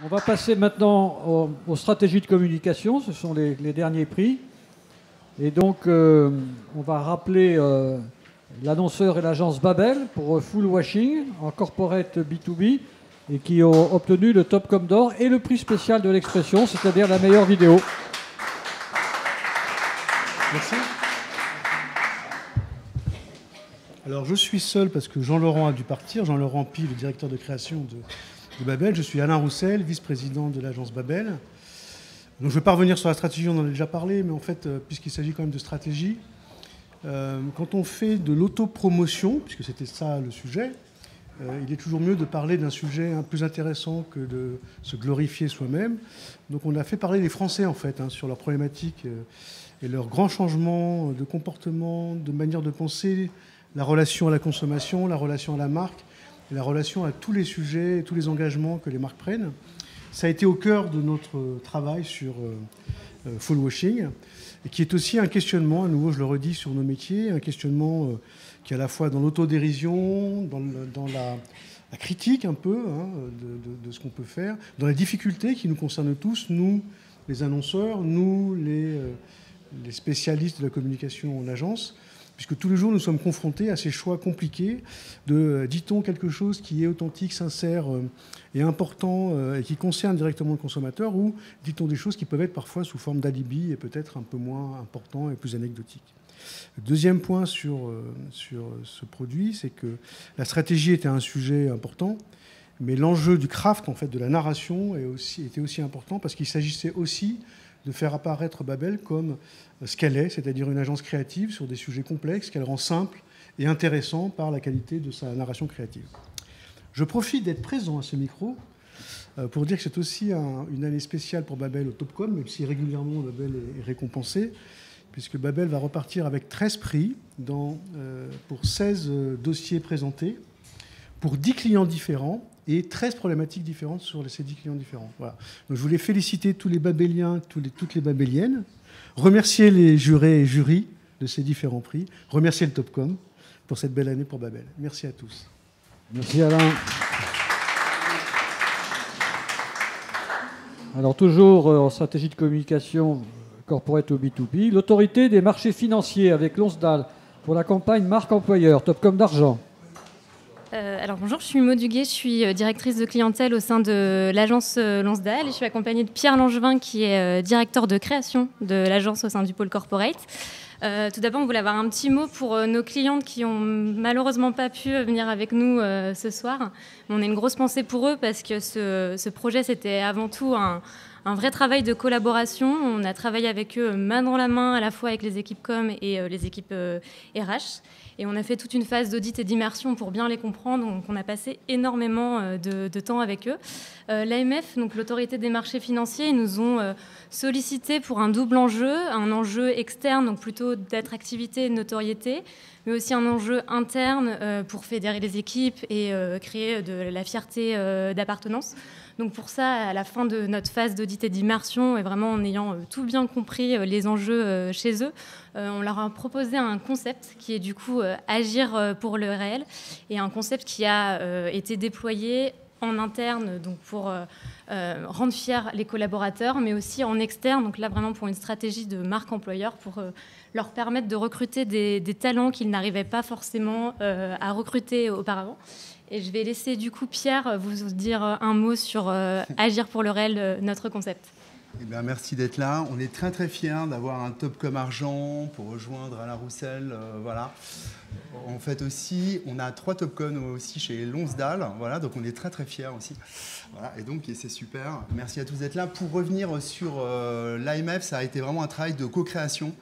On va passer maintenant aux stratégies de communication. Ce sont les derniers prix. Et donc, on va rappeler l'annonceur et l'agence Babel pour Full Washing en corporate B2B et qui ont obtenu le Topcom d'or et le prix spécial de l'expression, c'est-à-dire la meilleure vidéo. Merci. Alors, je suis seul parce que Jean-Laurent a dû partir. Jean-Laurent Pi, le directeur de création de Babel. Je suis Alain Roussel, vice-président de l'agence Babel. Donc, je ne vais pas revenir sur la stratégie, on en a déjà parlé, mais en fait, puisqu'il s'agit quand même de stratégie, quand on fait de l'autopromotion, puisque c'était ça le sujet, il est toujours mieux de parler d'un sujet plus intéressant que de se glorifier soi-même. Donc, on a fait parler les Français, en fait, sur leurs problématiques et leurs grands changements de comportement, de manière de penser, la relation à la consommation, la relation à la marque, et la relation à tous les sujets et tous les engagements que les marques prennent. Ça a été au cœur de notre travail sur Full Washing, et qui est aussi un questionnement, à nouveau je le redis, sur nos métiers, un questionnement qui est à la fois dans l'autodérision, dans la critique un peu de ce qu'on peut faire, dans la difficulté qui nous concerne tous, nous les annonceurs, nous les spécialistes de la communication en agence, puisque tous les jours nous sommes confrontés à ces choix compliqués de dit-on quelque chose qui est authentique, sincère et important et qui concerne directement le consommateur, ou dit-on des choses qui peuvent être parfois sous forme d'alibi et peut-être un peu moins important et plus anecdotique. Le deuxième point sur ce produit, c'est que la stratégie était un sujet important, mais l'enjeu du craft, en fait, de la narration était aussi important parce qu'il s'agissait aussi de faire apparaître Babel comme ce qu'elle est, c'est-à-dire une agence créative sur des sujets complexes qu'elle rend simples et intéressants par la qualité de sa narration créative. Je profite d'être présent à ce micro pour dire que c'est aussi une année spéciale pour Babel au Topcom, même si régulièrement Babel est récompensé, puisque Babel va repartir avec 13 prix pour 16 dossiers présentés, pour 10 clients différents, et 13 problématiques différentes sur ces 10 clients différents. Voilà. Donc, je voulais féliciter tous les Babéliens, toutes les Babéliennes, remercier les jurés et jurys de ces différents prix, remercier le Topcom pour cette belle année pour Babel. Merci à tous. Merci Alain. Alors toujours en stratégie de communication corporate ou B2B, l'autorité des marchés financiers avec Lonsdal pour la campagne marque employeur, Topcom d'argent. Alors bonjour, je suis Maud Duguet, je suis directrice de clientèle au sein de l'agence Lonsdal et je suis accompagnée de Pierre Langevin qui est directeur de création de l'agence au sein du pôle corporate. Tout d'abord, on voulait avoir un petit mot pour nos clientes qui ont malheureusement pas pu venir avec nous ce soir. On a une grosse pensée pour eux parce que ce projet, c'était avant tout un vrai travail de collaboration. On a travaillé avec eux main dans la main, à la fois avec les équipes com et les équipes RH. Et on a fait toute une phase d'audit et d'immersion pour bien les comprendre. Donc on a passé énormément de temps avec eux. L'AMF, donc l'autorité des marchés financiers, ils nous ont sollicité pour un double enjeu. Un enjeu externe, donc plutôt d'attractivité et de notoriété, mais aussi un enjeu interne pour fédérer les équipes et créer de la fierté d'appartenance. Donc pour ça, à la fin de notre phase d'audit et d'immersion, et vraiment en ayant tout bien compris les enjeux chez eux, on leur a proposé un concept qui est du coup agir pour le réel, et un concept qui a été déployé en interne, donc pour rendre fiers les collaborateurs, mais aussi en externe, donc là vraiment pour une stratégie de marque employeur, pour leur permettre de recruter des talents qu'ils n'arrivaient pas forcément à recruter auparavant. Et je vais laisser du coup Pierre vous dire un mot sur Agir pour le réel, notre concept. Eh bien, merci d'être là. On est très très fiers d'avoir un Topcom argent pour rejoindre Alain Roussel. Voilà. En fait aussi, on a 3 Topcom aussi chez Lonsdal. Voilà, donc on est très très fiers aussi. Voilà, et donc c'est super. Merci à tous d'être là. Pour revenir sur l'AMF, ça a été vraiment un travail de co-création.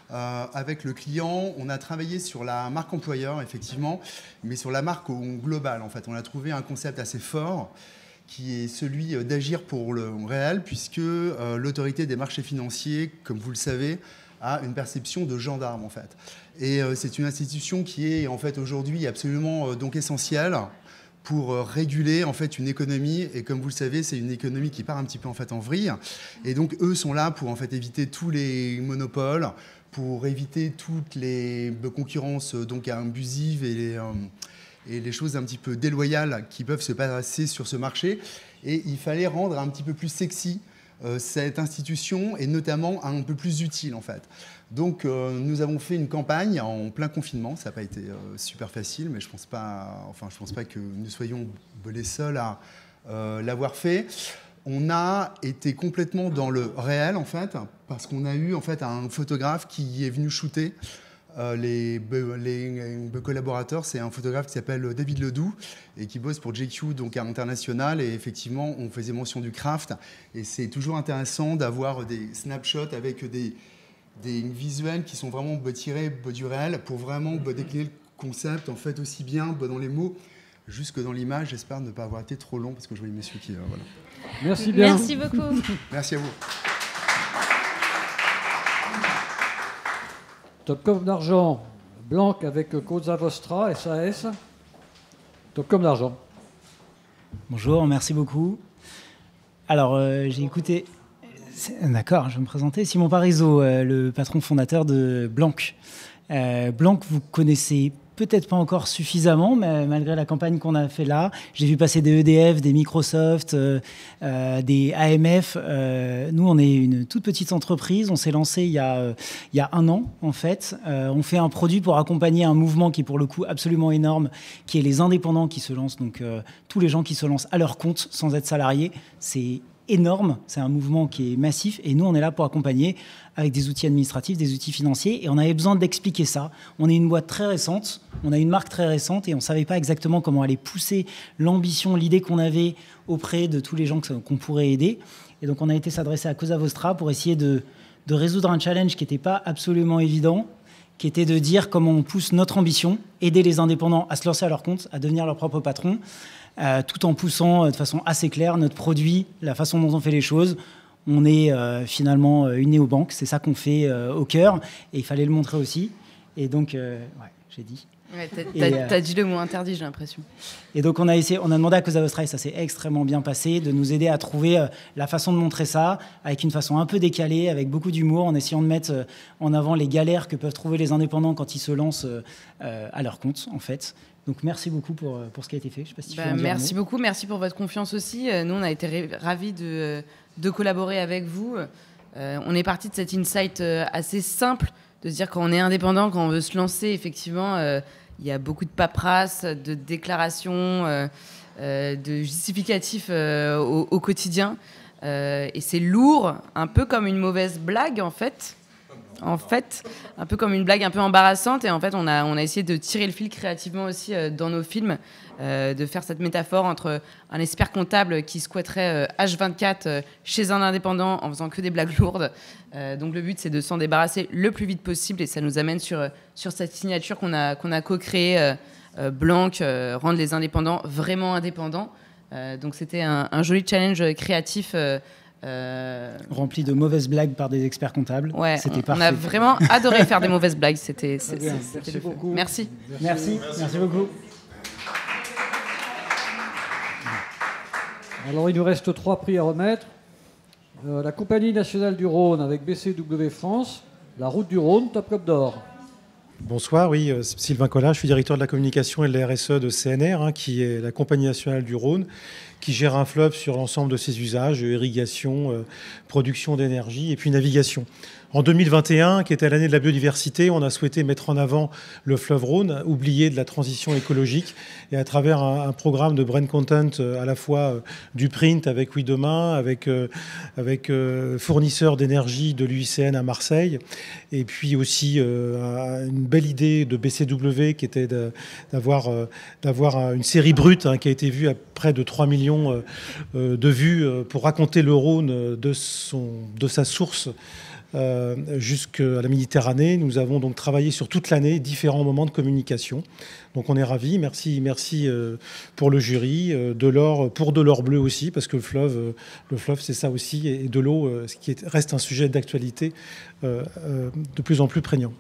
Avec le client, on a travaillé sur la marque employeur, effectivement, mais sur la marque au global. En fait, on a trouvé un concept assez fort qui est celui d'agir pour le réel, puisque l'autorité des marchés financiers, comme vous le savez, a une perception de gendarme, en fait. Et c'est une institution qui est, en fait, aujourd'hui absolument donc essentielle pour réguler en fait une économie, et comme vous le savez, c'est une économie qui part un petit peu en fait en vrille, et donc eux sont là pour en fait éviter tous les monopoles, pour éviter toutes les concurrences donc abusives et les choses un petit peu déloyales qui peuvent se passer sur ce marché. Et il fallait rendre un petit peu plus sexy cette institution et notamment un peu plus utile en fait. Donc nous avons fait une campagne en plein confinement, ça n'a pas été super facile, mais je pense pas que nous soyons les seuls à l'avoir fait. On a été complètement dans le réel en fait, parce qu'on a eu en fait un photographe qui est venu shooter les collaborateurs. C'est un photographe qui s'appelle David Ledoux et qui bosse pour JQ, donc à l'international. Et effectivement, on faisait mention du craft. Et c'est toujours intéressant d'avoir des snapshots avec des visuels qui sont vraiment tirés du réel pour vraiment décliner le concept en fait aussi bien dans les mots jusque dans l'image. J'espère ne pas avoir été trop long parce que je vois les messieurs qui... voilà. Merci bien. Merci beaucoup. Merci à vous. Topcom d'argent, Blanc avec Cosa Vostra, SAS. Topcom d'argent. Bonjour, merci beaucoup. Alors, j'ai écouté... D'accord, je vais me présenter. Simon Parizeau, le patron fondateur de Blanc. Blanc, vous connaissez peut-être pas encore suffisamment, mais malgré la campagne qu'on a fait là, j'ai vu passer des EDF, des Microsoft, des AMF. Nous, on est une toute petite entreprise. On s'est lancé il y a 1 an, en fait. On fait un produit pour accompagner un mouvement qui est pour le coup absolument énorme, qui est les indépendants qui se lancent. Donc, tous les gens qui se lancent à leur compte sans être salariés, c'est énorme, c'est un mouvement qui est massif et nous on est là pour accompagner avec des outils administratifs, des outils financiers et on avait besoin d'expliquer ça. On est une boîte très récente, on a une marque très récente et on ne savait pas exactement comment aller pousser l'ambition, l'idée qu'on avait auprès de tous les gens qu'on pourrait aider et donc on a été s'adresser à Cosa Vostra pour essayer de résoudre un challenge qui n'était pas absolument évident, qui était de dire comment on pousse notre ambition, aider les indépendants à se lancer à leur compte, à devenir leur propre patron, tout en poussant de façon assez claire notre produit, la façon dont on fait les choses. On est finalement une néobanque, c'est ça qu'on fait au cœur, et il fallait le montrer aussi. Et donc, ouais, j'ai dit. Ouais, t'as dit le mot interdit, j'ai l'impression. Et donc, on a demandé à Cosa Vostra, et ça s'est extrêmement bien passé, de nous aider à trouver la façon de montrer ça, avec une façon un peu décalée, avec beaucoup d'humour, en essayant de mettre en avant les galères que peuvent trouver les indépendants quand ils se lancent à leur compte, en fait. Donc, merci beaucoup pour ce qui a été fait. Je sais pas si tu veux en dire merci beaucoup, merci pour votre confiance aussi. Nous, on a été ravis de collaborer avec vous. On est parti de cet insight assez simple, de se dire quand on est indépendant, quand on veut se lancer, effectivement, il y a beaucoup de paperasse, de déclarations, de justificatifs au quotidien. Et c'est lourd, un peu comme une mauvaise blague, en fait, un peu comme une blague un peu embarrassante. Et en fait, on a essayé de tirer le fil créativement aussi dans nos films, de faire cette métaphore entre un expert comptable qui squatterait H24 chez un indépendant en faisant que des blagues lourdes. Donc le but, c'est de s'en débarrasser le plus vite possible. Et ça nous amène sur cette signature qu'on a co-créée, Blanc, rendre les indépendants vraiment indépendants. Donc c'était un joli challenge créatif rempli de mauvaises blagues par des experts comptables. Ouais, c'était parfait. On a vraiment adoré faire des mauvaises blagues. C'était Merci beaucoup. Merci beaucoup. Alors, il nous reste 3 prix à remettre. La Compagnie nationale du Rhône avec BCW France, la Route du Rhône, Topcom d'or. Bonsoir, oui, Sylvain Collin, je suis directeur de la communication et de la RSE de CNR, qui est la Compagnie nationale du Rhône, qui gère un fleuve sur l'ensemble de ses usages, irrigation, production d'énergie et puis navigation. En 2021, qui était l'année de la biodiversité, on a souhaité mettre en avant le fleuve Rhône, oublié de la transition écologique, et à travers un programme de brand content à la fois du print avec Oui Demain, avec fournisseurs d'énergie de l'UICN à Marseille, et puis aussi une belle idée de BCW qui était d'avoir une série brute qui a été vue à près de 3 millions de vues pour raconter le Rhône de sa source jusqu'à la Méditerranée. Nous avons donc travaillé sur toute l'année différents moments de communication. Donc on est ravis. Merci pour le jury. Pour de l'or bleu aussi, parce que le fleuve c'est ça aussi, et de l'eau, ce qui reste un sujet d'actualité de plus en plus prégnant.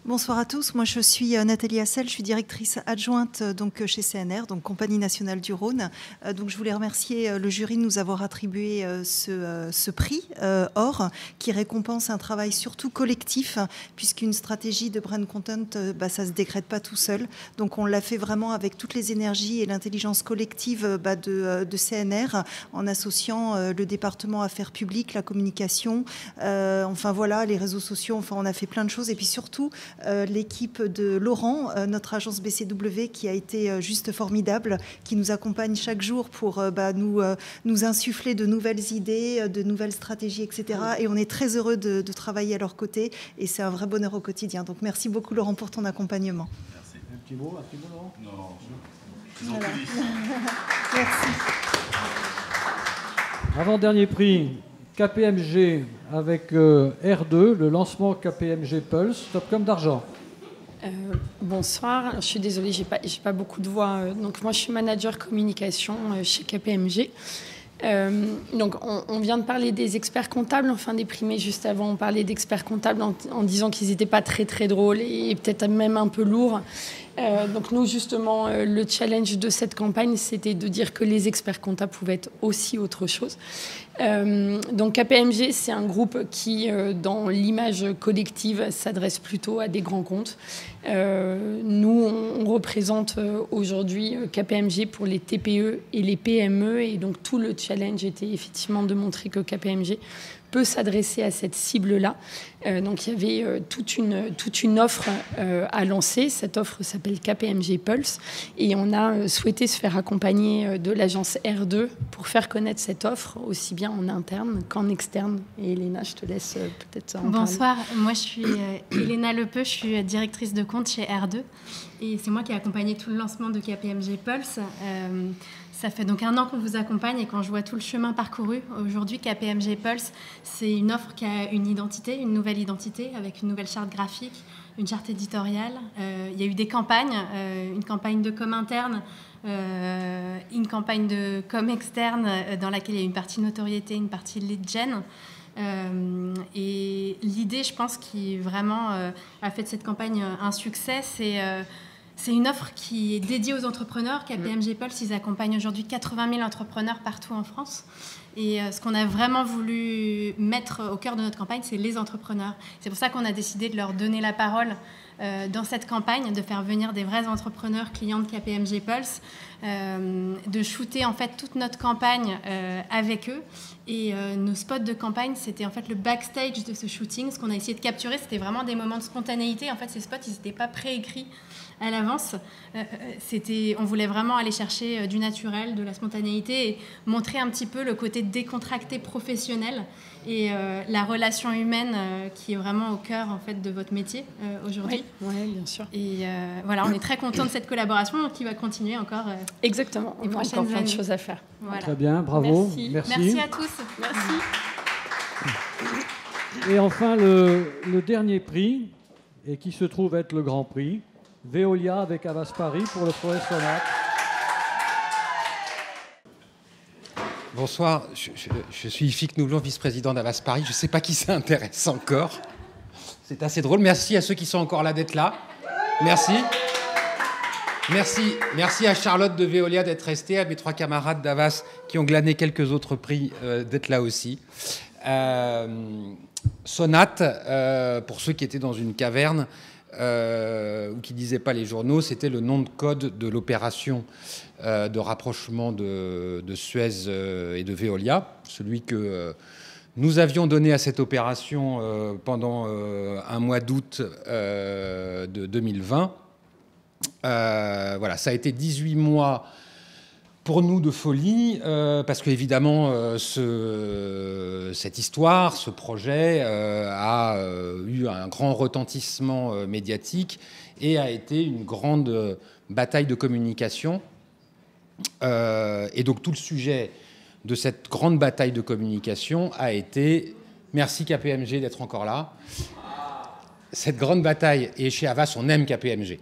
Bonsoir à tous. Moi, je suis Nathalie Hassel. Je suis directrice adjointe donc chez CNR, donc Compagnie nationale du Rhône. Donc, je voulais remercier le jury de nous avoir attribué ce prix or qui récompense un travail surtout collectif, puisqu'une stratégie de brand content, ça se décrète pas tout seul. Donc, on l'a fait vraiment avec toutes les énergies et l'intelligence collective de CNR, en associant le département affaires publiques, la communication, enfin voilà, les réseaux sociaux. Enfin, on a fait plein de choses et puis surtout l'équipe de Laurent, notre agence BCW, qui a été juste formidable, qui nous accompagne chaque jour pour nous insuffler de nouvelles idées, de nouvelles stratégies, etc. Et on est très heureux de travailler à leur côté et c'est un vrai bonheur au quotidien. Donc merci beaucoup Laurent pour ton accompagnement. Merci. Un petit mot Laurent ? Non. Voilà. Merci. Avant-dernier prix, KPMG avec R2, le lancement KPMG Pulse, top comme d'argent. Bonsoir, alors, je suis désolée, j'ai pas beaucoup de voix. Donc moi je suis manager communication chez KPMG. Donc on vient de parler des experts comptables, enfin des primés juste avant, on parlait d'experts comptables en disant qu'ils n'étaient pas très très drôles et peut-être même un peu lourds. Donc nous justement le challenge de cette campagne c'était de dire que les experts comptables pouvaient être aussi autre chose. Donc KPMG c'est un groupe qui dans l'image collective s'adresse plutôt à des grands comptes. Nous on représente aujourd'hui KPMG pour les TPE et les PME et donc tout le challenge était effectivement de montrer que KPMG peut s'adresser à cette cible-là. Donc il y avait toute une offre à lancer. Cette offre s'appelle KPMG Pulse et on a souhaité se faire accompagner de l'agence R2 pour faire connaître cette offre aussi bien en interne qu'en externe. Et Elena, je te laisse peut-être en parler. Bonsoir, moi je suis Elena Lepeu, je suis directrice de compte chez R2 et c'est moi qui ai accompagné tout le lancement de KPMG Pulse. Ça fait donc 1 an qu'on vous accompagne et quand je vois tout le chemin parcouru, aujourd'hui KPMG Pulse, c'est une offre qui a une identité, une nouvelle identité avec une nouvelle charte graphique, une charte éditoriale. Il y a eu des campagnes, une campagne de com interne, une campagne de com externe dans laquelle il y a une partie notoriété, une partie lead gen. Et l'idée, je pense, qui vraiment a fait de cette campagne un succès, c'est une offre qui est dédiée aux entrepreneurs. KPMG Pulse, ils accompagnent aujourd'hui 80 000 entrepreneurs partout en France. Et ce qu'on a vraiment voulu mettre au cœur de notre campagne, c'est les entrepreneurs. C'est pour ça qu'on a décidé de leur donner la parole dans cette campagne, de faire venir des vrais entrepreneurs clients de KPMG Pulse, de shooter en fait toute notre campagne avec eux. Et nos spots de campagne, c'était en fait le backstage de ce shooting. Ce qu'on a essayé de capturer, c'était vraiment des moments de spontanéité. En fait, ces spots, ils n'étaient pas préécrits à l'avance. On voulait vraiment aller chercher du naturel, de la spontanéité et montrer un petit peu le côté décontracté professionnel et la relation humaine qui est vraiment au cœur en fait de votre métier aujourd'hui. Oui, bien sûr. Et voilà, on est très content de cette collaboration qui va continuer encore. Exactement, on a encore plein de choses à faire. Voilà. Très bien, bravo. Merci à tous. Merci. Et enfin, le dernier prix, et qui se trouve être le grand prix, Veolia avec Havas Paris pour le projet Sonat. Bonsoir, je suis Yvick Nouvelon, vice-président d'Havas Paris. Je ne sais pas qui ça intéresse encore. C'est assez drôle. Merci à ceux qui sont encore là d'être là. Merci. Merci à Charlotte de Veolia d'être restée, à mes 3 camarades d'Havas qui ont glané quelques autres prix d'être là aussi. Sonat, pour ceux qui étaient dans une caverne, ou qui ne disaient pas les journaux, c'était le nom de code de l'opération de rapprochement de Suez et de Veolia, celui que nous avions donné à cette opération pendant un mois d'août de 2020. Voilà, ça a été 18 mois pour nous de folie, parce qu'évidemment, cette histoire, ce projet a eu un grand retentissement médiatique et a été une grande bataille de communication. Et donc tout le sujet de cette grande bataille de communication a été, merci KPMG d'être encore là, cette grande bataille, et chez Havas on aime KPMG.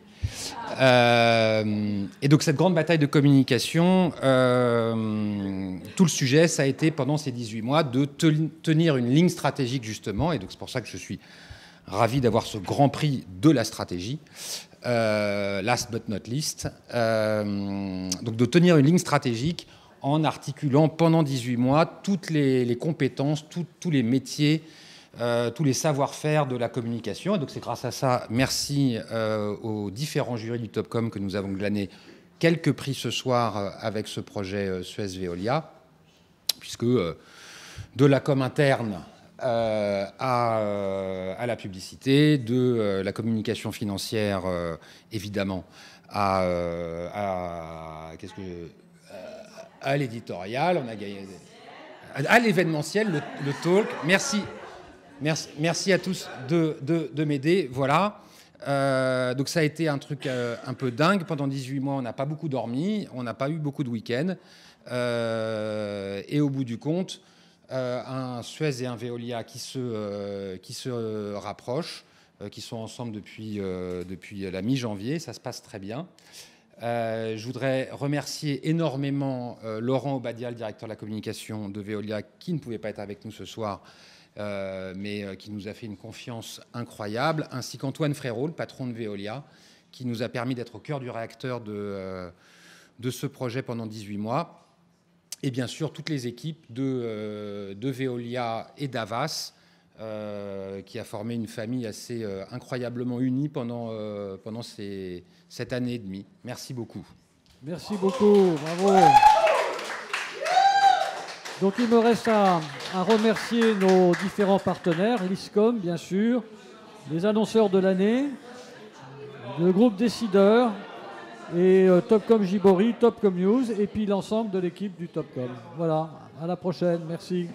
Et donc cette grande bataille de communication, tout le sujet, ça a été pendant ces 18 mois de tenir une ligne stratégique justement, et donc c'est pour ça que je suis ravi d'avoir ce grand prix de la stratégie. Last but not least. Donc de tenir une ligne stratégique en articulant pendant 18 mois toutes les compétences, tous les métiers, tous les savoir-faire de la communication. Et donc c'est grâce à ça, merci aux différents jurys du Topcom que nous avons glané quelques prix ce soir avec ce projet Suez Veolia, puisque de la com interne à la publicité, de la communication financière évidemment à l'éditorial, on a gagné à l'événementiel, le talk. Merci à tous de m'aider. Voilà. Donc ça a été un truc un peu dingue. Pendant 18 mois, on n'a pas beaucoup dormi, on n'a pas eu beaucoup de week-ends. Et au bout du compte, un Suez et un Veolia qui se rapprochent, qui sont ensemble depuis la mi-janvier. Ça se passe très bien. Je voudrais remercier énormément Laurent Obadia, le directeur de la communication de Veolia, qui ne pouvait pas être avec nous ce soir, mais qui nous a fait une confiance incroyable, ainsi qu'Antoine Frérot, le patron de Veolia, qui nous a permis d'être au cœur du réacteur de ce projet pendant 18 mois. Et bien sûr, toutes les équipes de Veolia et d'Havas, qui a formé une famille assez incroyablement unie pendant cette année et demie. Merci beaucoup. Merci beaucoup, bravo. Donc il me reste à remercier nos différents partenaires, l'ISCOM bien sûr, les annonceurs de l'année, le groupe décideur et Topcom Gibori, Topcom News et puis l'ensemble de l'équipe du Topcom. Voilà, à la prochaine, merci.